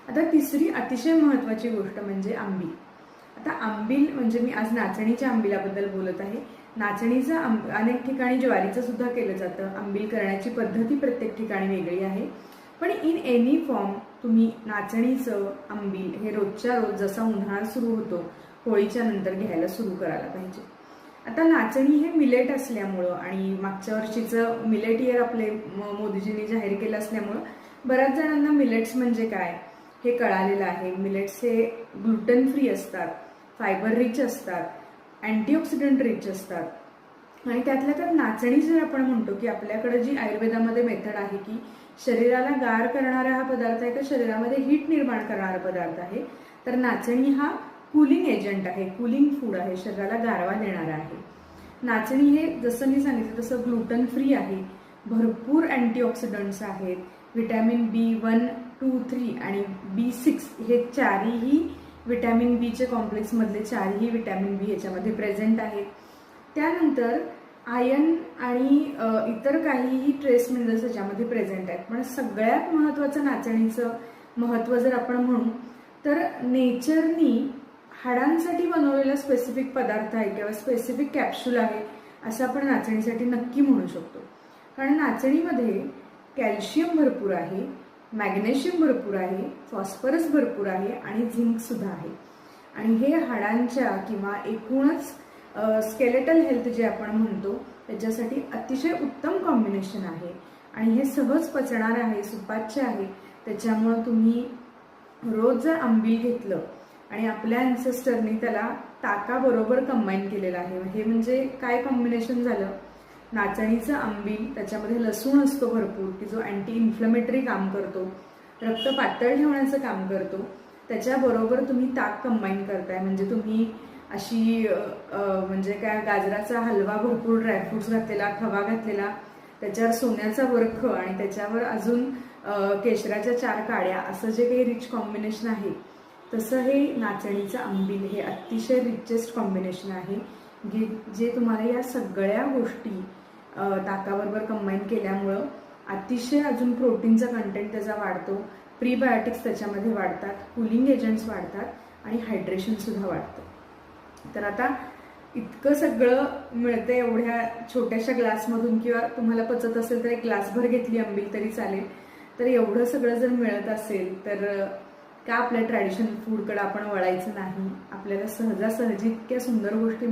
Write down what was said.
आता तिसरी अतिशय महत्त्वाची गोष्ट म्हणजे आंबील. आता आंबील म्हणजे मी आज नाचणीच्या आंबिलाबद्दल बोलत आहे. नाचणीचं अनेक ठिकाणी ज्वारीचं सुद्धा केलं जातं. आंबील करण्याची पद्धती प्रत्येक ठिकाणी वेगळी आहे. पण इन एनी फॉर्म तुम्ही नाचणीचं आंबील हे रोजच्या रोज जसा उन्हाळा सुरू होतो होळीच्या नंतर घ्यायला सुरू करायला पाहिजे. आता नाचणी हे मिलेट असल्यामुळं आणि मागच्या वर्षीचं मिलेट इयर आपले मोदीजींनी जाहीर केलं असल्यामुळं बऱ्याच जणांना मिलेट्स म्हणजे काय हे कळालेलं आहे. मिलेट्स हे ग्लुटन फ्री असतात, फायबर रिच असतात, अँटीऑक्सिडंट रिच असतात आणि त्यातल्या त्यात नाचणी जर आपण म्हणतो की आपल्याकडे जी आयुर्वेदामध्ये मेथड आहे की शरीराला गार करणारा हा पदार्थ आहे का शरीरामध्ये हीट निर्माण करणारा पदार्थ आहे, तर नाचणी हा कूलिंग एजंट आहे, कूलिंग फूड आहे, शरीराला गारवा देणारा आहे. नाचणी हे जसं मी सांगितलं तसं ग्लुटन फ्री आहे, भरपूर अँटीऑक्सिडंट्स आहेत, व्हिटॅमिन B1, 2, 3 आणि B6 हे चारही व्हिटॅमिन बीचे कॉम्प्लेक्समधले चारही व्हिटॅमिन बी ह्याच्यामध्ये प्रेझेंट आहेत. त्यानंतर आयर्न आणि इतर काहीही ट्रेस मिनरल्स ह्याच्यामध्ये प्रेझेंट आहेत. पण सगळ्यात महत्त्वाचं नाचणीचं महत्त्व जर आपण म्हणू तर नेचरनी हाडांसाठी बनवलेला स्पेसिफिक पदार्थ आहे किंवा स्पेसिफिक कॅप्सूल आहे असं आपण नाचणीसाठी नक्की म्हणू शकतो. कारण नाचणीमध्ये कॅल्शियम भरपूर आहे, मॅग्नेशियम भरपूर आहे, फॉस्फरस भरपूर आहे आणि झिंक सुद्धा आहे. आणि हे हाडांच्या किंवा एकूणच स्केलेटल हेल्थ जे आपण म्हणतो त्याच्यासाठी अतिशय उत्तम कॉम्बिनेशन आहे आणि हे सहज पचणार आहे, सुपाच्य आहे. त्याच्यामुळं तुम्ही रोज जर आंबील घेतलं आणि आपल्या अँसेस्टरनी त्याला ताकाबरोबर कंबाईन केलेलं आहे. हे म्हणजे काय कॉम्बिनेशन झालं, नाचणीचं आंबील, त्याच्यामध्ये लसूण असतो भरपूर की जो अँटी इन्फ्लमेटरी काम करतो, रक्त पातळ ठेवण्याचं काम करतो. त्याच्याबरोबर तुम्ही ताक कंबाईन करताय म्हणजे तुम्ही अशी म्हणजे काय गाजराचा हलवा, भरपूर ड्रायफ्रुट्स घातलेला, खवा घातलेला, त्याच्यावर सोन्याचा वरख आणि त्याच्यावर अजून केशराच्या 4 काड्या, असं जे काही रिच कॉम्बिनेशन आहे तसं हे नाचणीचं आंबील हे अतिशय रिचेस्ट कॉम्बिनेशन आहे जे तुम्हाला या सगळ्या गोष्टी ताकाबरोबर कंबाईन केल्यामुळं अतिशय अजून प्रोटीनचा कंटेंट त्याचा वाढतो, प्रीबायोटिक्स त्याच्यामध्ये वाढतात, कूलिंग एजंट्स वाढतात आणि हायड्रेशन सुद्धा वाढतं. तर आता इतकं सगळं मिळतं एवढ्या छोट्याशा ग्लासमधून किंवा तुम्हाला पचत असेल तर एक ग्लासभर घेतली आंबील तरी चालेल. तर एवढं सगळं जर मिळत असेल तर का आपल्या ट्रॅडिशनल फूडकडे आपण वळायचं नाही. आपल्याला सहजासहजी इतक्या सुंदर गोष्टी